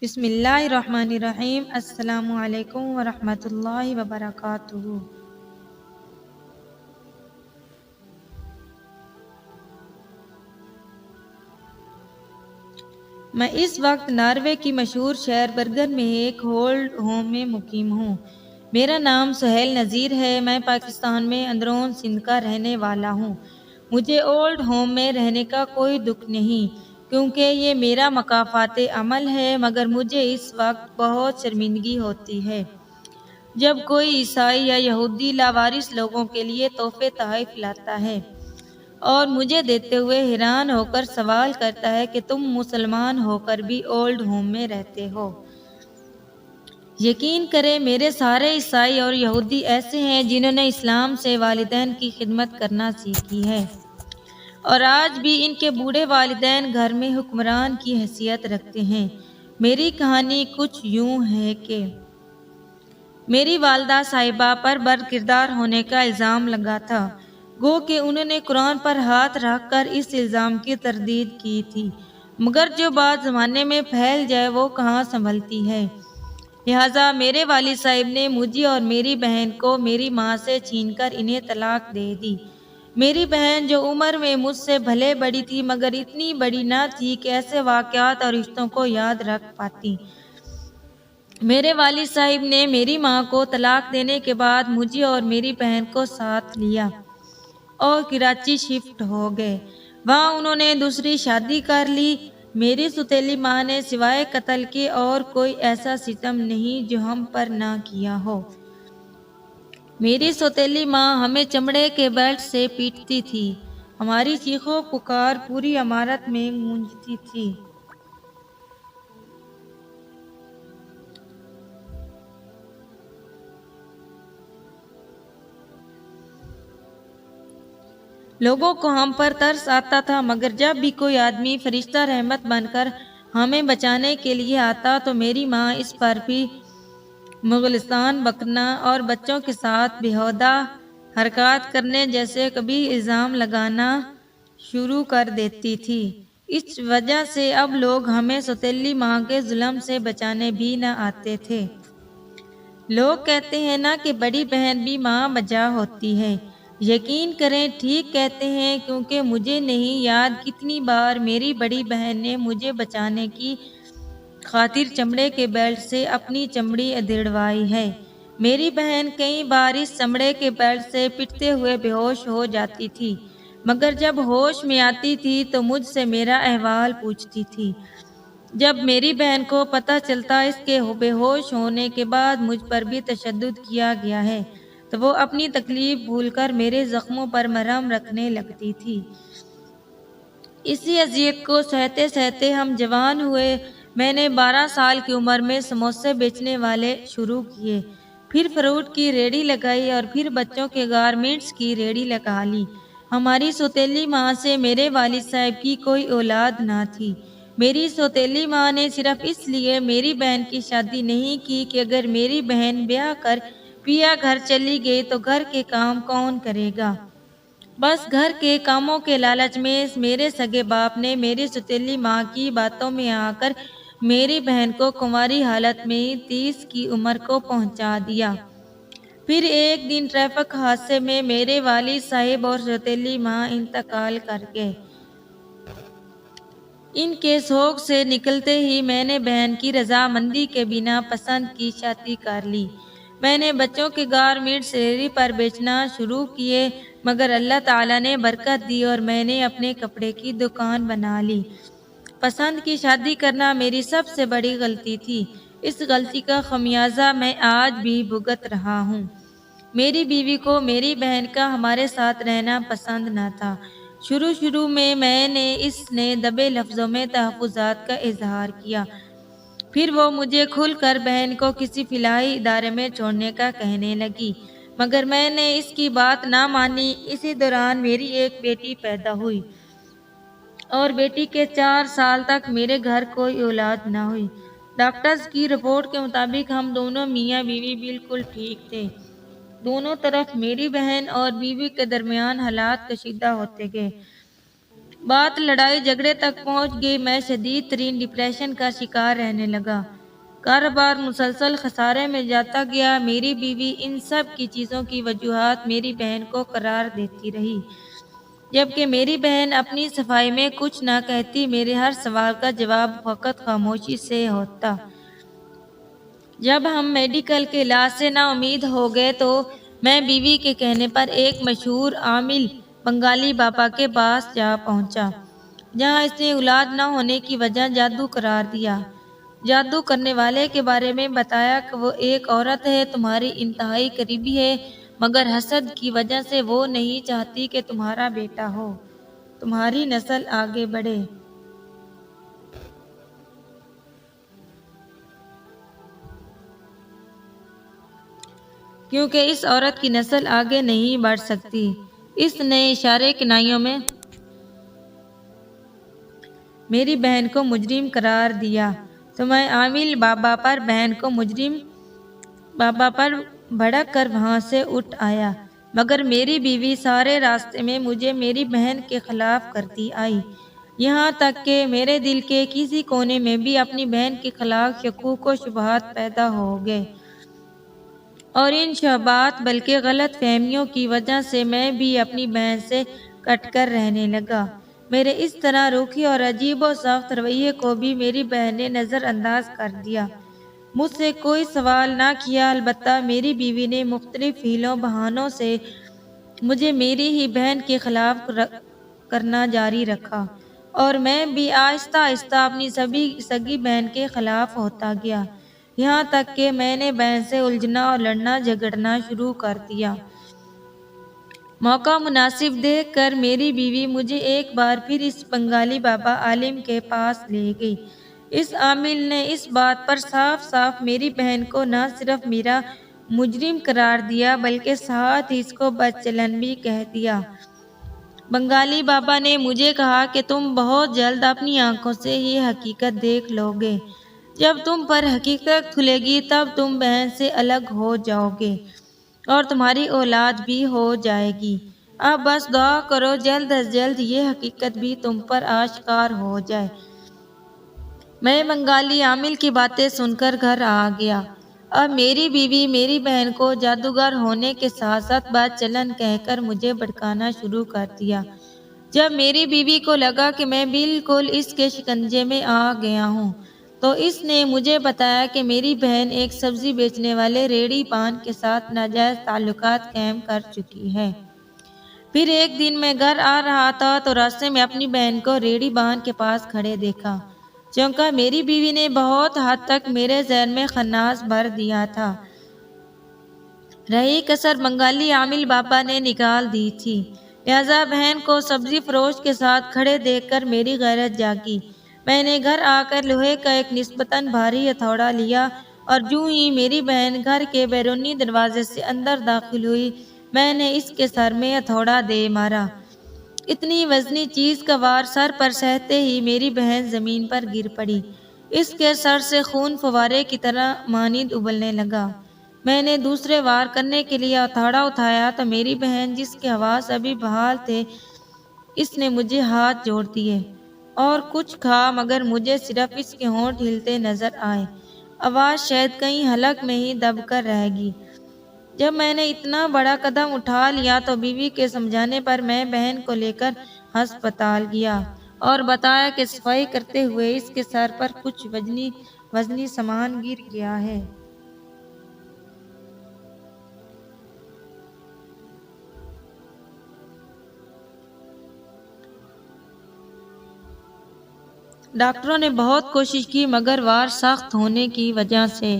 بسم اللہ الرحمن الرحیم۔ السلام علیکم ورحمۃ اللہ وبرکاتہ۔ میں اس وقت ناروے کی مشہور شہر برگن میں ایک ہولڈ ہوم میں مقیم ہوں۔ میرا نام سہیل نذیر ہے۔ میں پاکستان میں اندرون سندھ کا رہنے والا ہوں۔ مجھے اولڈ ہوم میں رہنے کا کوئی دکھ نہیں کیونکہ یہ میرا مکافات عمل ہے، مگر مجھے اس وقت بہت شرمندگی ہوتی ہے جب کوئی عیسائی یا یہودی لاوارث لوگوں کے لیے تحفے تحائف لاتا ہے اور مجھے دیتے ہوئے حیران ہو کر سوال کرتا ہے کہ تم مسلمان ہو کر بھی اولڈ ہوم میں رہتے ہو۔ یقین کریں میرے سارے عیسائی اور یہودی ایسے ہیں جنہوں نے اسلام سے والدین کی خدمت کرنا سیکھی ہے، اور آج بھی ان کے بوڑھے والدین گھر میں حکمران کی حیثیت رکھتے ہیں۔ میری کہانی کچھ یوں ہے کہ میری والدہ صاحبہ پر بد کردار ہونے کا الزام لگا تھا، گو کہ انہوں نے قرآن پر ہاتھ رکھ کر اس الزام کی تردید کی تھی، مگر جو بات زمانے میں پھیل جائے وہ کہاں سنبھلتی ہے۔ لہٰذا میرے والد صاحب نے مجھے اور میری بہن کو میری ماں سے چھین کر انہیں طلاق دے دی۔ میری بہن جو عمر میں مجھ سے بھلے بڑی تھی مگر اتنی بڑی نہ تھی کہ ایسے واقعات اور رشتوں کو یاد رکھ پاتی۔ میرے والد صاحب نے میری ماں کو طلاق دینے کے بعد مجھے اور میری بہن کو ساتھ لیا اور کراچی شفٹ ہو گئے۔ وہاں انہوں نے دوسری شادی کر لی۔ میری سوتیلی ماں نے سوائے قتل کے اور کوئی ایسا ستم نہیں جو ہم پر نہ کیا ہو۔ میری سوتیلی ماں ہمیں چمڑے کے بیلٹ سے پیٹتی تھی۔ ہماری چیخو پکار پوری عمارت میں گونجتی تھی۔ لوگوں کو ہم پر ترس آتا تھا، مگر جب بھی کوئی آدمی فرشتہ رحمت بن کر ہمیں بچانے کے لیے آتا تو میری ماں اس پر بھی مغلستان بکنا اور بچوں کے ساتھ بیہودہ حرکات کرنے جیسے کبھی الزام لگانا شروع کر دیتی تھی۔ اس وجہ سے اب لوگ ہمیں سوتیلی ماں کے ظلم سے بچانے بھی نہ آتے تھے۔ لوگ کہتے ہیں نا کہ بڑی بہن بھی ماں بجا ہوتی ہے۔ یقین کریں ٹھیک کہتے ہیں، کیونکہ مجھے نہیں یاد کتنی بار میری بڑی بہن نے مجھے بچانے کی خاطر چمڑے کے بیلٹ سے اپنی چمڑی ادھیڑوائی ہے۔ میری بہن کئی بار اس چمڑے کے بیلٹ سے پٹتے ہوئے بے ہوش ہو جاتی تھی، مگر جب ہوش میں آتی تھی تو مجھ سے میرا احوال پوچھتی تھی۔ جب میری بہن کو پتہ چلتا اس کے بے ہوش ہونے کے بعد مجھ پر بھی تشدد کیا گیا ہے تو وہ اپنی تکلیف بھول کر میرے زخموں پر مرہم رکھنے لگتی تھی۔ اسی اذیت کو سہتے سہتے ہم جوان ہوئے۔ میں نے 12 سال کی عمر میں سموسے بیچنے والے شروع کیے، پھر فروٹ کی ریہڑی لگائی اور پھر بچوں کے گارمنٹس کی ریہڑی لگا لی۔ ہماری سوتیلی ماں سے میرے والد صاحب کی کوئی اولاد نہ تھی۔ میری سوتیلی ماں نے صرف اس لیے میری بہن کی شادی نہیں کی کہ اگر میری بہن بیاہ کر پیا گھر چلی گئی تو گھر کے کام کون کرے گا۔ بس گھر کے کاموں کے لالچ میں میرے سگے باپ نے میری سوتیلی ماں کی باتوں میں آ کر میری بہن کو کنواری حالت میں 30 کی عمر کو پہنچا دیا۔ پھر ایک دن ٹریفک حادثے میں میرے والد صاحب اور سوتیلی ماں انتقال کر گئے۔ ان کے سوگ سے نکلتے ہی میں نے بہن کی رضامندی کے بنا پسند کی شادی کر لی۔ میں نے بچوں کے گارمنٹس ریہڑی پر بیچنا شروع کیے، مگر اللہ تعالیٰ نے برکت دی اور میں نے اپنے کپڑے کی دکان بنا لی۔ پسند کی شادی کرنا میری سب سے بڑی غلطی تھی۔ اس غلطی کا خمیازہ میں آج بھی بھگت رہا ہوں۔ میری بیوی کو میری بہن کا ہمارے ساتھ رہنا پسند نہ تھا۔ شروع میں نے اس نے دبے لفظوں میں تحفظات کا اظہار کیا، پھر وہ مجھے کھل کر بہن کو کسی فلاحی ادارے میں چھوڑنے کا کہنے لگی، مگر میں نے اس کی بات نہ مانی۔ اسی دوران میری ایک بیٹی پیدا ہوئی اور بیٹی کے 4 سال تک میرے گھر کوئی اولاد نہ ہوئی۔ ڈاکٹرز کی رپورٹ کے مطابق ہم دونوں میاں بیوی بالکل ٹھیک تھے۔ دونوں طرف میری بہن اور بیوی کے درمیان حالات کشیدہ ہوتے گئے۔ بات لڑائی جھگڑے تک پہنچ گئی۔ میں شدید ترین ڈپریشن کا شکار رہنے لگا۔ کاروبار مسلسل خسارے میں جاتا گیا۔ میری بیوی ان سب کی چیزوں کی وجوہات میری بہن کو قرار دیتی رہی، جبکہ میری بہن اپنی صفائی میں کچھ نہ کہتی۔ میرے ہر سوال کا جواب فقط خاموشی سے ہوتا۔ جب ہم میڈیکل کے علاج سے نا امید ہو گئے تو میں بیوی کے کہنے پر ایک مشہور عامل بنگالی بابا کے پاس جا پہنچا، جہاں اس نے اولاد نہ ہونے کی وجہ جادو قرار دیا۔ جادو کرنے والے کے بارے میں بتایا کہ وہ ایک عورت ہے، تمہاری انتہائی قریبی ہے، مگر حسد کی وجہ سے وہ نہیں چاہتی کہ تمہارا بیٹا ہو، تمہاری نسل آگے بڑھے۔ کیونکہ اس عورت کی نسل آگے نہیں بڑھ سکتی۔ اس نے اشارے کنائیوں میں میری بہن کو مجرم قرار دیا، تو میں عامل بابا پر بہن کو مجرم بابا پر بھڑک کر وہاں سے اٹھ آیا، مگر میری بیوی سارے راستے میں مجھے میری بہن کے خلاف کرتی آئی، یہاں تک کہ میرے دل کے کسی کونے میں بھی اپنی بہن کے خلاف شکوک و شبہات پیدا ہو گئے، اور ان شبہات بلکہ غلط فہمیوں کی وجہ سے میں بھی اپنی بہن سے کٹ کر رہنے لگا۔ میرے اس طرح روکھی اور عجیب و سخت رویے کو بھی میری بہن نے نظر انداز کر دیا، مجھ سے کوئی سوال نہ کیا۔ البتہ میری بیوی نے مختلف حیلوں بہانوں سے مجھے میری ہی بہن کے خلاف کرنا جاری رکھا، اور میں بھی آہستہ آہستہ اپنی سگی بہن کے خلاف ہوتا گیا، یہاں تک کہ میں نے بہن سے الجھنا اور لڑنا جھگڑنا شروع کر دیا۔ موقع مناسب دیکھ کر میری بیوی مجھے ایک بار پھر اس بنگالی بابا عالم کے پاس لے گئی۔ اس عامل نے اس بات پر صاف صاف میری بہن کو نہ صرف میرا مجرم قرار دیا بلکہ ساتھ ہی اس کو بدچلن بھی کہہ دیا۔ بنگالی بابا نے مجھے کہا کہ تم بہت جلد اپنی آنکھوں سے ہی حقیقت دیکھ لو گے، جب تم پر حقیقت کھلے گی تب تم بہن سے الگ ہو جاؤ گے اور تمہاری اولاد بھی ہو جائے گی۔ اب بس دعا کرو جلد از جلد یہ حقیقت بھی تم پر آشکار ہو جائے۔ میں بنگالی عامل کی باتیں سن کر گھر آ گیا۔ اب میری بیوی میری بہن کو جادوگر ہونے کے ساتھ ساتھ بدچلن کہہ کر مجھے بھڑکانا شروع کر دیا۔ جب میری بیوی کو لگا کہ میں بالکل اس کے شکنجے میں آ گیا ہوں، تو اس نے مجھے بتایا کہ میری بہن ایک سبزی بیچنے والے ریڑھی پان کے ساتھ ناجائز تعلقات قائم کر چکی ہے۔ پھر ایک دن میں گھر آ رہا تھا تو راستے میں اپنی بہن کو ریڑھی پان کے پاس کھڑے دیکھا۔ چونکہ میری بیوی نے بہت حد تک میرے ذہن میں خناس بھر دیا تھا، رہی کسر بنگالی عامل بابا نے نکال دی تھی، لہذا بہن کو سبزی فروش کے ساتھ کھڑے دیکھ کر میری غیرت جاگی۔ میں نے گھر آ کر لوہے کا ایک نسبتاً بھاری ہتھوڑا لیا، اور جوں ہی میری بہن گھر کے بیرونی دروازے سے اندر داخل ہوئی، میں نے اس کے سر میں ہتھوڑا دے مارا۔ اتنی وزنی چیز کا وار سر پر سہتے ہی میری بہن زمین پر گر پڑی، اس کے سر سے خون فوارے کی طرح مانند ابلنے لگا۔ میں نے دوسرے وار کرنے کے لیے ہتھوڑا اٹھایا تو میری بہن، جس کے حواس ابھی بحال تھے، اس نے مجھے ہاتھ جوڑ دیے اور کچھ کہا، مگر مجھے صرف اس کے ہونٹ ہلتے نظر آئے، آواز شاید کہیں حلق میں ہی دب کر رہ گئی۔ جب میں نے اتنا بڑا قدم اٹھا لیا تو بیوی کے سمجھانے پر میں بہن کو لے کر ہسپتال گیا اور بتایا کہ صفائی کرتے ہوئے اس کے سر پر کچھ وزنی سامان گر گیا ہے۔ ڈاکٹروں نے بہت کوشش کی، مگر وار سخت ہونے کی وجہ سے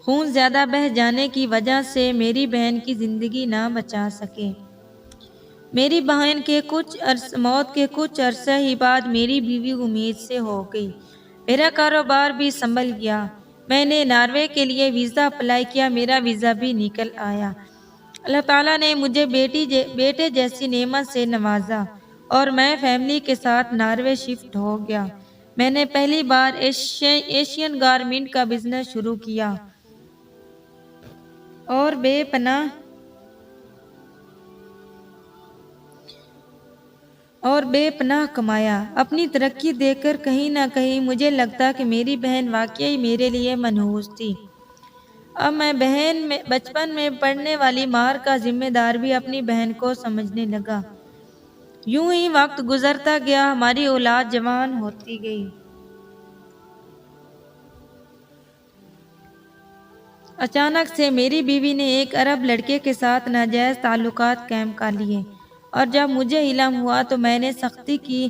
خون زیادہ بہہ جانے کی وجہ سے میری بہن کی زندگی نہ بچا سکے۔ میری بہن کے موت کے کچھ عرصہ ہی بعد میری بیوی امید سے ہو گئی۔ میرا کاروبار بھی سنبھل گیا۔ میں نے ناروے کے لیے ویزا اپلائی کیا، میرا ویزا بھی نکل آیا۔ اللہ تعالیٰ نے مجھے بیٹے جیسی نعمت سے نوازا اور میں فیملی کے ساتھ ناروے شفٹ ہو گیا۔ میں نے پہلی بار ایشین گارمنٹ کا بزنس شروع کیا اور بے پناہ اور بے پناہ کمایا۔ اپنی ترقی دیکھ کر کہیں نہ کہیں مجھے لگتا کہ میری بہن واقعی میرے لیے منحوس تھی۔ اب میں بچپن میں پڑنے والی مار کا ذمہ دار بھی اپنی بہن کو سمجھنے لگا۔ یوں ہی وقت گزرتا گیا، ہماری اولاد جوان ہوتی گئی۔ اچانک سے میری بیوی نے ایک عرب لڑکے کے ساتھ ناجائز تعلقات قائم کر لیے، اور جب مجھے علم ہوا تو میں نے سختی کی،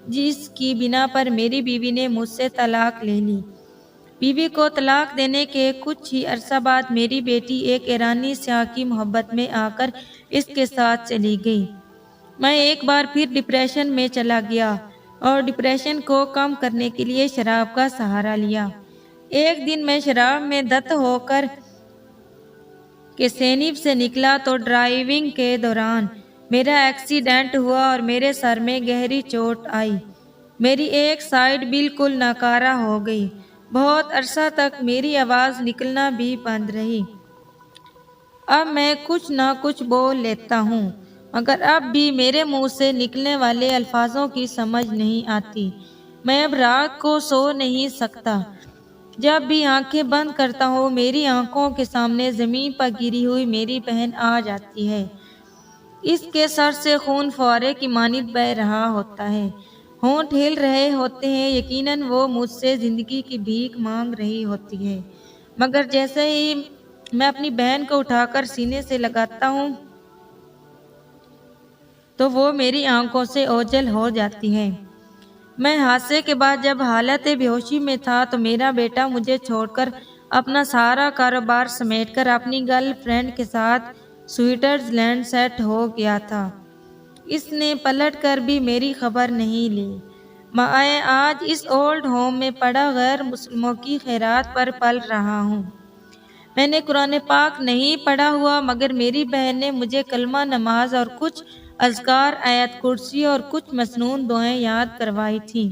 جس کی بنا پر میری بیوی نے مجھ سے طلاق لے لی۔ بیوی کو طلاق دینے کے کچھ ہی عرصہ بعد میری بیٹی ایک ایرانی سیاح کی محبت میں آ کر اس کے ساتھ چلی گئی۔ میں ایک بار پھر ڈپریشن میں چلا گیا اور ڈپریشن کو کم کرنے کے لیے شراب کا سہارا لیا۔ ایک دن میں شراب میں دھت ہو کر کے سینیپ سے نکلا تو ڈرائیونگ کے دوران میرا ایکسیڈنٹ ہوا اور میرے سر میں گہری چوٹ آئی۔ میری ایک سائیڈ بالکل ناکارہ ہو گئی۔ بہت عرصہ تک میری آواز نکلنا بھی بند رہی۔ اب میں کچھ نہ کچھ بول لیتا ہوں، مگر اب بھی میرے منہ سے نکلنے والے الفاظوں کی سمجھ نہیں آتی۔ میں اب رات کو سو نہیں سکتا۔ جب بھی آنکھیں بند کرتا ہوں، میری آنکھوں کے سامنے زمین پر گری ہوئی میری بہن آ جاتی ہے۔ اس کے سر سے خون فوارے کی مانند بہہ رہا ہوتا ہے، ہونٹ ہل رہے ہوتے ہیں۔ یقیناً وہ مجھ سے زندگی کی بھیک مانگ رہی ہوتی ہے، مگر جیسے ہی میں اپنی بہن کو اٹھا کر سینے سے لگاتا ہوں تو وہ میری آنکھوں سے اوجھل ہو جاتی ہے۔ میں حادثے کے بعد جب حالت بے ہوشی میں تھا تو میرا بیٹا مجھے چھوڑ کر اپنا سارا کاروبار سمیٹ کر اپنی گرل فرینڈ کے ساتھ سوئٹزرلینڈ سیٹ ہو گیا تھا۔ اس نے پلٹ کر بھی میری خبر نہیں لی۔ میں آج اس اولڈ ہوم میں پڑا غیر مسلموں کی خیرات پر پل رہا ہوں۔ میں نے قرآن پاک نہیں پڑھا ہوا، مگر میری بہن نے مجھے کلمہ نماز اور کچھ اذکار، آیت کرسی اور کچھ مسنون دعائیں یاد کروائی تھیں۔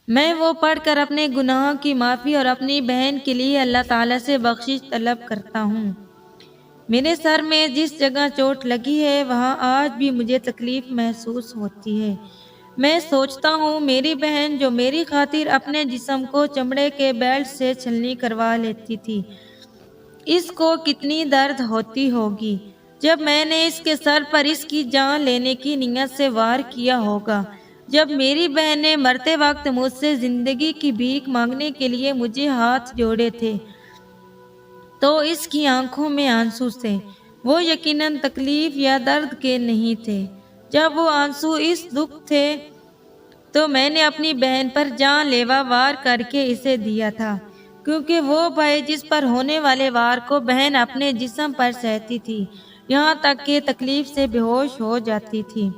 میں وہ پڑھ کر اپنے گناہوں کی معافی اور اپنی بہن کے لیے اللہ تعالیٰ سے بخشش طلب کرتا ہوں۔ میرے سر میں جس جگہ چوٹ لگی ہے وہاں آج بھی مجھے تکلیف محسوس ہوتی ہے۔ میں سوچتا ہوں میری بہن جو میری خاطر اپنے جسم کو چمڑے کے بیلٹ سے چھلنی کروا لیتی تھی، اس کو کتنی درد ہوتی ہوگی جب میں نے اس کے سر پر اس کی جان لینے کی نیت سے وار کیا ہوگا۔ جب میری بہن نے مرتے وقت مجھ سے زندگی کی بھیک مانگنے کے لیے مجھے ہاتھ جوڑے تھے تو اس کی آنکھوں میں آنسو تھے۔ وہ یقیناً تکلیف یا درد کے نہیں تھے۔ جب وہ آنسو اس دکھ تھے تو میں نے اپنی بہن پر جان لیوا وار کر کے اسے دیا تھا، کیونکہ وہ بھائی جس پر ہونے والے وار کو بہن اپنے جسم پر سہتی تھی، یہاں تک کہ تکلیف سے بے ہوش ہو جاتی تھی۔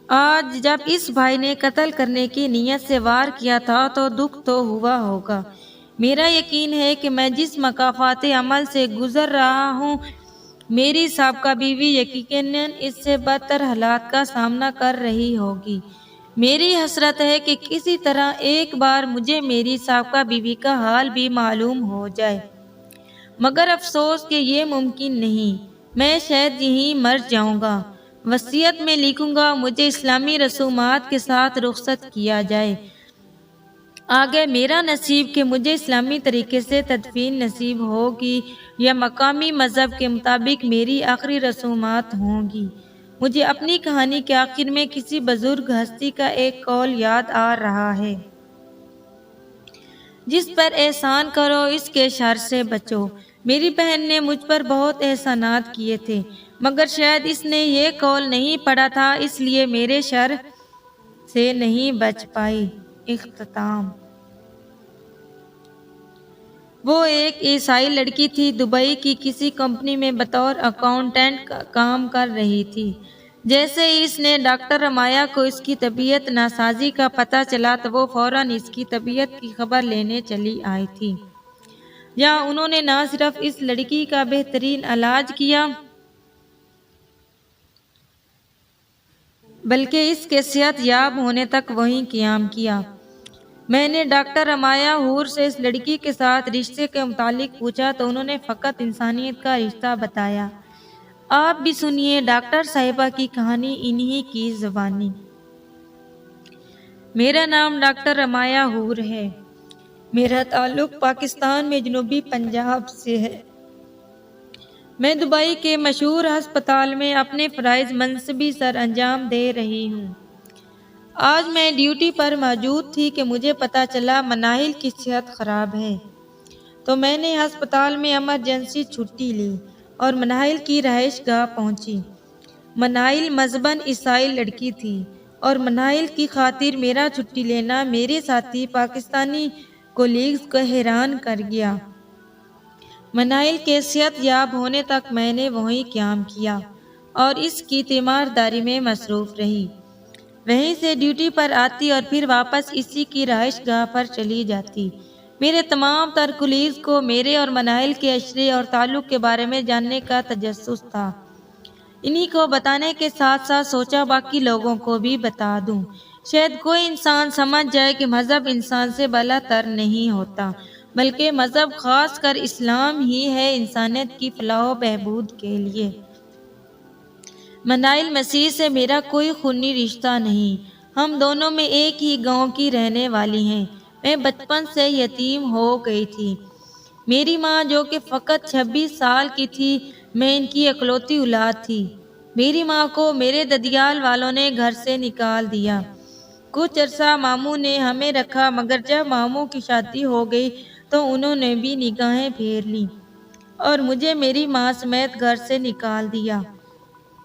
آج جب اس بھائی نے قتل کرنے کی نیت سے وار کیا تھا تو دکھ تو ہوا ہوگا۔ میرا یقین ہے کہ میں جس مکافات عمل سے گزر رہا ہوں، میری سابقہ بیوی یقیناً اس سے بدتر حالات کا سامنا کر رہی ہوگی۔ میری حسرت ہے کہ کسی طرح ایک بار مجھے میری سابقہ بیوی کا حال بھی معلوم ہو جائے، مگر افسوس کہ یہ ممکن نہیں۔ میں شاید یہیں مر جاؤں گا۔ وصیت میں لکھوں گا مجھے اسلامی رسومات کے ساتھ رخصت کیا جائے۔ آگے میرا نصیب کہ مجھے اسلامی طریقے سے تدفین نصیب ہوگی یا مقامی مذہب کے مطابق میری آخری رسومات ہوں گی۔ مجھے اپنی کہانی کے آخر میں کسی بزرگ ہستی کا ایک قول یاد آ رہا ہے، جس پر احسان کرو اس کے شر سے بچو۔ میری بہن نے مجھ پر بہت احسانات کیے تھے، مگر شاید اس نے یہ قول نہیں پڑھا تھا، اس لیے میرے شر سے نہیں بچ پائی۔ اختتام۔ وہ ایک عیسائی لڑکی تھی، دبئی کی کسی کمپنی میں بطور اکاؤنٹنٹ کام کر رہی تھی۔ جیسے ہی اس نے ڈاکٹر رمایا کو اس کی طبیعت ناسازی کا پتہ چلا تو وہ فوراً اس کی طبیعت کی خبر لینے چلی آئی تھی۔ یہاں انہوں نے نہ صرف اس لڑکی کا بہترین علاج کیا بلکہ اس کے صحت یاب ہونے تک وہیں قیام کیا۔ میں نے ڈاکٹر رمایا ہور سے اس لڑکی کے ساتھ رشتے کے متعلق پوچھا تو انہوں نے فقط انسانیت کا رشتہ بتایا۔ آپ بھی سنیے ڈاکٹر صاحبہ کی کہانی انہی کی زبانی۔ میرا نام ڈاکٹر رمایا حور ہے۔ میرا تعلق پاکستان میں جنوبی پنجاب سے ہے۔ میں دبئی کے مشہور ہسپتال میں اپنے فرائض منصبی سر انجام دے رہی ہوں۔ آج میں ڈیوٹی پر موجود تھی کہ مجھے پتہ چلا مناہل کی صحت خراب ہے، تو میں نے ہسپتال میں ایمرجنسی چھٹی لی اور مناہل کی رہائش گاہ پہنچی۔ مناہل مذہباً عیسائی لڑکی تھی اور مناہل کی خاطر میرا چھٹی لینا میرے ساتھی پاکستانی کولیگز کو حیران کر گیا۔ مناہل کے صحت یاب ہونے تک میں نے وہیں قیام کیا اور اس کی تیمارداری میں مصروف رہی۔ وہیں سے ڈیوٹی پر آتی اور پھر واپس اسی کی رہائش گاہ پر چلی جاتی۔ میرے تمام تر کولیگز کو میرے اور مناہل کے عشرے اور تعلق کے بارے میں جاننے کا تجسس تھا۔ انہی کو بتانے کے ساتھ ساتھ سوچا باقی لوگوں کو بھی بتا دوں، شاید کوئی انسان سمجھ جائے کہ مذہب انسان سے بالا تر نہیں ہوتا، بلکہ مذہب خاص کر اسلام ہی ہے انسانیت کی فلاح و بہبود کے لیے۔ مناہل مسیح سے میرا کوئی خونی رشتہ نہیں، ہم دونوں میں ایک ہی گاؤں کی رہنے والی ہیں۔ میں بچپن سے یتیم ہو گئی تھی۔ میری ماں جو کہ فقط 26 سال کی تھی، میں ان کی اکلوتی اولاد تھی۔ میری ماں کو میرے ددیال والوں نے گھر سے نکال دیا۔ کچھ عرصہ ماموں نے ہمیں رکھا، مگر جب ماموں کی شادی ہو گئی تو انہوں نے بھی نگاہیں پھیر لیں اور مجھے میری ماں سمیت گھر سے نکال دیا۔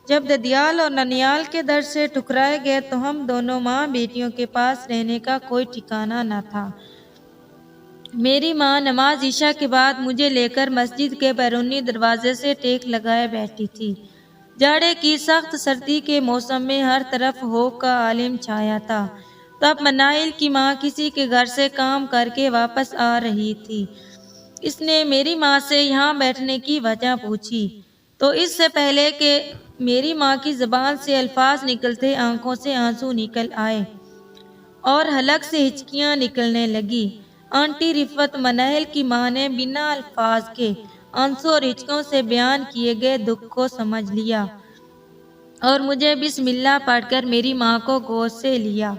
جب ددیال اور ننیال کے در سے ٹھکرائے گئے تو ہم دونوں ماں بیٹیوں کے پاس رہنے کا کوئی ٹھکانہ نہ تھا۔ میری ماں نماز عشاء کے بعد مجھے لے کر مسجد کے بیرونی دروازے سے ٹیک لگائے بیٹھی تھی۔ جاڑے کی سخت سردی کے موسم میں ہر طرف ہوگ کا عالم چھایا تھا۔ تب مناہل کی ماں کسی کے گھر سے کام کر کے واپس آ رہی تھی۔ اس نے میری ماں سے یہاں بیٹھنے کی وجہ پوچھی تو اس سے پہلے کہ میری ماں کی زبان سے الفاظ نکلتے آنکھوں سے آنسو نکل آئے اور حلق سے ہچکیاں نکلنے لگی۔ آنٹی رفت مناہل کی ماں نے بنا الفاظ کے آنسو اور ہچکوں سے بیان کیے گئے دکھ کو سمجھ لیا اور مجھے بسم اللہ پڑھ کر میری ماں کو گود سے لیا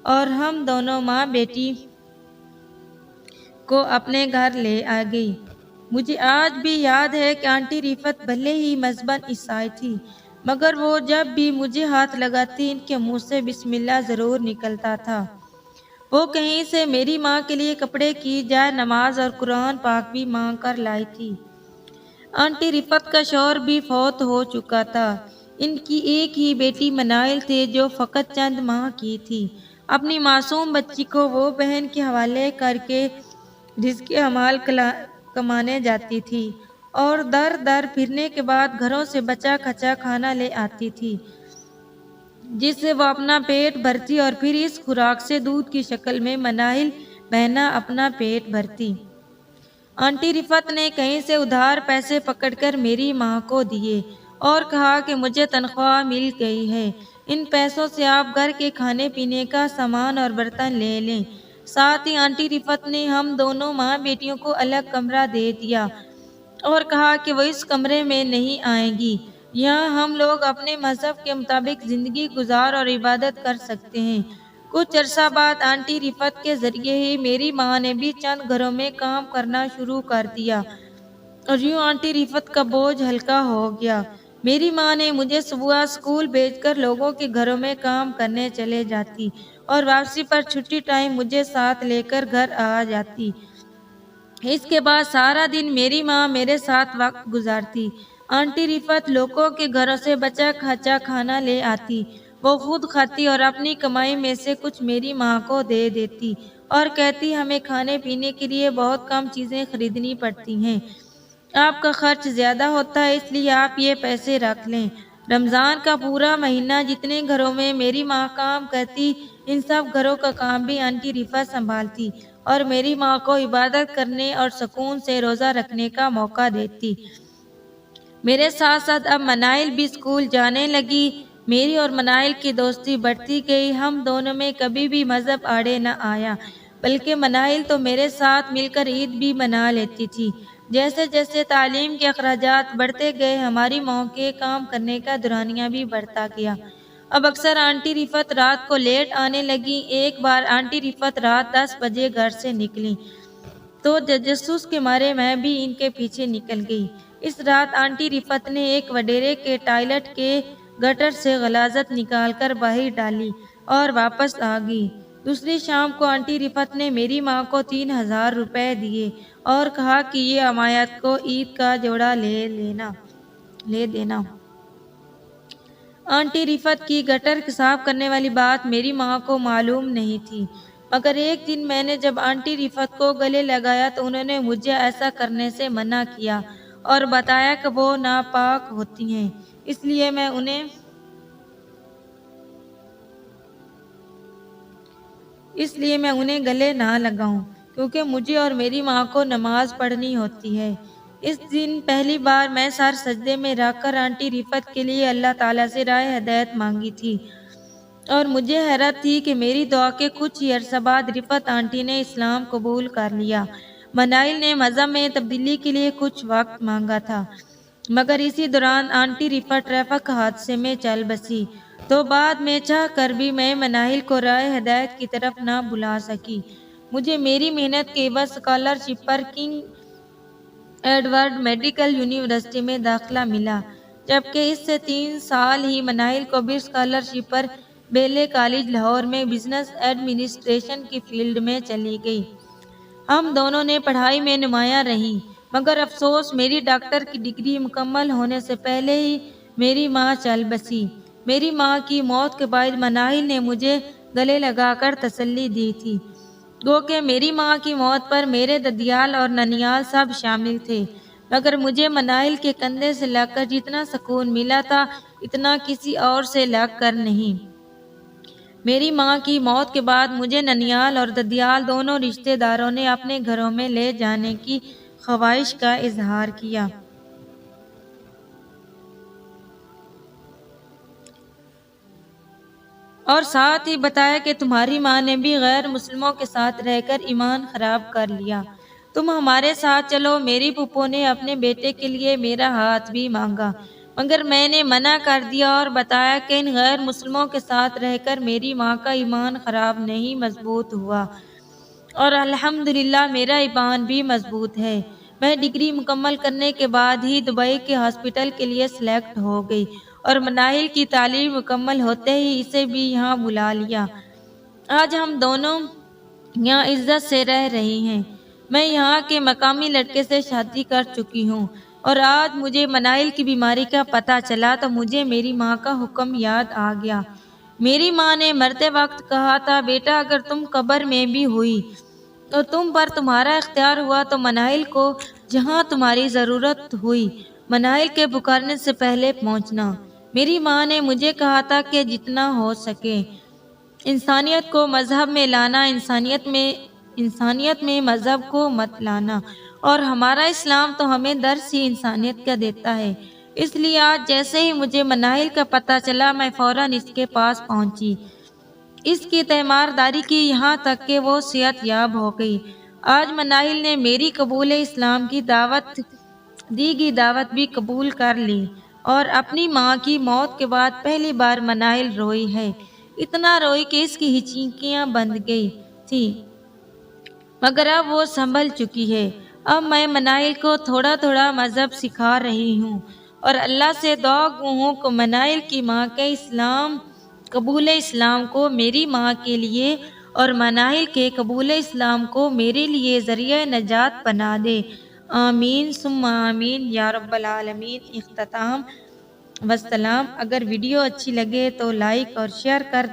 اور ہم دونوں ماں بیٹی کو اپنے گھر لے آ گئی۔ مجھے آج بھی یاد ہے کہ آنٹی رفت بھلے ہی مذہباً عیسائی تھی، مگر وہ جب بھی مجھے ہاتھ لگاتی ان کے منہ سے بسم اللہ ضرور نکلتا تھا۔ وہ کہیں سے میری ماں کے لیے کپڑے کی جائے نماز اور قرآن پاک بھی مانگ کر لائی تھی۔ آنٹی رفت کا شوہر بھی فوت ہو چکا تھا۔ ان کی ایک ہی بیٹی مناہل تھی جو فقط چند ماہ کی تھی۔ اپنی معصوم بچی کو وہ بہن کے حوالے کر کے رزق حلال کمانے جاتی تھی اور در در پھرنے کے بعد گھروں سے بچا کھچا کھانا لے آتی تھی جس سے وہ اپنا پیٹ بھرتی اور پھر اس خوراک سے دودھ کی شکل میں مناہل بہنا اپنا پیٹ بھرتی۔ آنٹی رفت نے کہیں سے ادھار پیسے پکڑ کر میری ماں کو دیے اور کہا کہ مجھے تنخواہ مل گئی ہے، ان پیسوں سے آپ گھر کے کھانے پینے کا سامان اور برتن لے لیں۔ ساتھ ہی آنٹی رفت نے ہم دونوں ماں بیٹیوں کو الگ کمرہ دے دیا اور کہا کہ وہ اس کمرے میں نہیں آئیں گی، یہاں ہم لوگ اپنے مذہب کے مطابق زندگی گزار اور عبادت کر سکتے ہیں۔ کچھ عرصہ بعد آنٹی رفت کے ذریعے ہی میری ماں نے بھی چند گھروں میں کام کرنا شروع کر دیا اور یوں آنٹی رفت کا بوجھ ہلکا ہو گیا۔ میری ماں نے مجھے صبح اسکول بھیج کر لوگوں کے گھروں میں کام کرنے چلے جاتی اور واپسی پر چھٹی ٹائم مجھے ساتھ لے کر گھر آ جاتی۔ اس کے بعد سارا دن میری ماں میرے ساتھ وقت گزارتی۔ آنٹی رفت لوگوں کے گھروں سے بچا کھچا کھانا لے آتی، وہ خود کھاتی اور اپنی کمائی میں سے کچھ میری ماں کو دے دیتی اور کہتی ہمیں کھانے پینے کے لیے بہت کم چیزیں خریدنی پڑتی ہیں، آپ کا خرچ زیادہ ہوتا ہے اس لیے آپ یہ پیسے رکھ لیں۔ رمضان کا پورا مہینہ جتنے گھروں میں میری ماں کام کرتی ان سب گھروں کا کام بھی آنٹی رفت سنبھالتی اور میری ماں کو عبادت کرنے اور سکون سے روزہ رکھنے کا موقع دیتی۔ میرے ساتھ ساتھ اب مناہل بھی اسکول جانے لگی۔ میری اور مناہل کی دوستی بڑھتی گئی، ہم دونوں میں کبھی بھی مذہب آڑے نہ آیا، بلکہ مناہل تو میرے ساتھ مل کر عید بھی منا لیتی تھی۔ جیسے جیسے تعلیم کے اخراجات بڑھتے گئے ہماری ماں کے کام کرنے کا دورانیہ بھی بڑھتا گیا۔ اب اکثر آنٹی رفت رات کو لیٹ آنے لگی۔ ایک بار آنٹی رفت رات 10 بجے گھر سے نکلی تو تجسس کے مارے میں بھی ان کے پیچھے نکل گئی۔ اس رات آنٹی رفت نے ایک وڈیرے کے ٹوائلٹ کے گٹر سے غلاظت نکال کر باہر ڈالی اور واپس آ گئی۔ دوسری شام کو آنٹی رفت نے میری ماں کو 3000 روپے دیے اور کہا کہ یہ امایت کو عید کا جوڑا لے دینا۔ آنٹی رفت کی گٹر صاف کرنے والی بات میری ماں کو معلوم نہیں تھی، مگر ایک دن میں نے جب آنٹی رفت کو گلے لگایا تو انہوں نے مجھے ایسا کرنے سے منع کیا اور بتایا کہ وہ ناپاک ہوتی ہیں، اس لیے میں انہیں گلے نہ لگاؤں، کیونکہ مجھے اور میری ماں کو نماز پڑھنی ہوتی ہے۔ اس دن پہلی بار میں سر سجدے میں رکھ کر آنٹی رفت کے لیے اللہ تعالیٰ سے راہ ہدایت مانگی تھی، اور مجھے حیرت تھی کہ میری دعا کے کچھ ہی عرصہ بعد رفت آنٹی نے اسلام قبول کر لیا۔ منائل نے مذہب میں تبدیلی کے لیے کچھ وقت مانگا تھا، مگر اسی دوران آنٹی رفت ٹریفک حادثے میں چل بسی، تو بعد میں چاہ کر بھی میں منائل کو راہ ہدایت کی طرف نہ بلا سکی۔ مجھے میری محنت کے عوض اسکالرشپ پر کنگ ایڈورڈ میڈیکل یونیورسٹی میں داخلہ ملا، جبکہ اس سے 3 سال ہی منائل کو بھی اسکالرشپ پر بیلے کالج لاہور میں بزنس ایڈمنسٹریشن کی فیلڈ میں چلی گئی۔ ہم دونوں نے پڑھائی میں نمایاں رہیں، مگر افسوس میری ڈاکٹر کی ڈگری مکمل ہونے سے پہلے ہی میری ماں چل بسی۔ میری ماں کی موت کے بعد منائل نے مجھے گلے لگا کر تسلی دی تھی، گو کہ میری ماں کی موت پر میرے ددیال اور ننیال سب شامل تھے، مگر مجھے منائل کے کندھے سے لگ کر جتنا سکون ملا تھا اتنا کسی اور سے لگ کر نہیں۔ میری ماں کی موت کے بعد مجھے ننیال اور ددیال دونوں رشتہ داروں نے اپنے گھروں میں لے جانے کی خواہش کا اظہار کیا۔ اور ساتھ ہی بتایا کہ تمہاری ماں نے بھی غیر مسلموں کے ساتھ رہ کر ایمان خراب کر لیا، تم ہمارے ساتھ چلو۔ میری پھپھو نے اپنے بیٹے کے لیے میرا ہاتھ بھی مانگا، مگر میں نے منع کر دیا اور بتایا کہ ان غیر مسلموں کے ساتھ رہ کر میری ماں کا ایمان خراب نہیں، مضبوط ہوا، اور الحمدللہ میرا ایمان بھی مضبوط ہے۔ میں ڈگری مکمل کرنے کے بعد ہی دبئی کے ہاسپٹل کے لیے سلیکٹ ہو گئی، اور منائل کی تعلیم مکمل ہوتے ہی اسے بھی یہاں بلا لیا۔ آج ہم دونوں یہاں عزت سے رہ رہی ہیں۔ میں یہاں کے مقامی لڑکے سے شادی کر چکی ہوں، اور آج مجھے منائل کی بیماری کا پتہ چلا تو مجھے میری ماں کا حکم یاد آ گیا۔ میری ماں نے مرتے وقت کہا تھا، بیٹا اگر تم قبر میں بھی ہوئی تو تم پر تمہارا اختیار ہوا تو منائل کو جہاں تمہاری ضرورت ہوئی منائل کے پکارنے سے پہلے پہنچنا۔ میری ماں نے مجھے کہا تھا کہ جتنا ہو سکے انسانیت کو مذہب میں لانا، انسانیت میں مذہب کو مت لانا، اور ہمارا اسلام تو ہمیں درس ہی انسانیت کا دیتا ہے۔ اس لیے آج جیسے ہی مجھے منائل کا پتہ چلا میں فوراً اس کے پاس پہنچی، اس کی تیمارداری کی، یہاں تک کہ وہ صحت یاب ہو گئی۔ آج منائل نے میری قبول اسلام کی دی گئی دعوت بھی قبول کر لی، اور اپنی ماں کی موت کے بعد پہلی بار منائل روئی ہے، اتنا روئی کہ اس کی ہچکیاں بند گئی تھی، مگر اب وہ سنبھل چکی ہے۔ اب میں منائل کو تھوڑا تھوڑا مذہب سکھا رہی ہوں، اور اللہ سے دعا گو ہوں کہ منائل کی ماں کے قبول اسلام کو میری ماں کے لیے اور منائل کے قبول اسلام کو میرے لیے ذریعہ نجات بنا دے۔ آمین ثم آمین یا رب العالمین۔ اختتام والسلام۔ اگر ویڈیو اچھی لگے تو لائک اور شیئر کر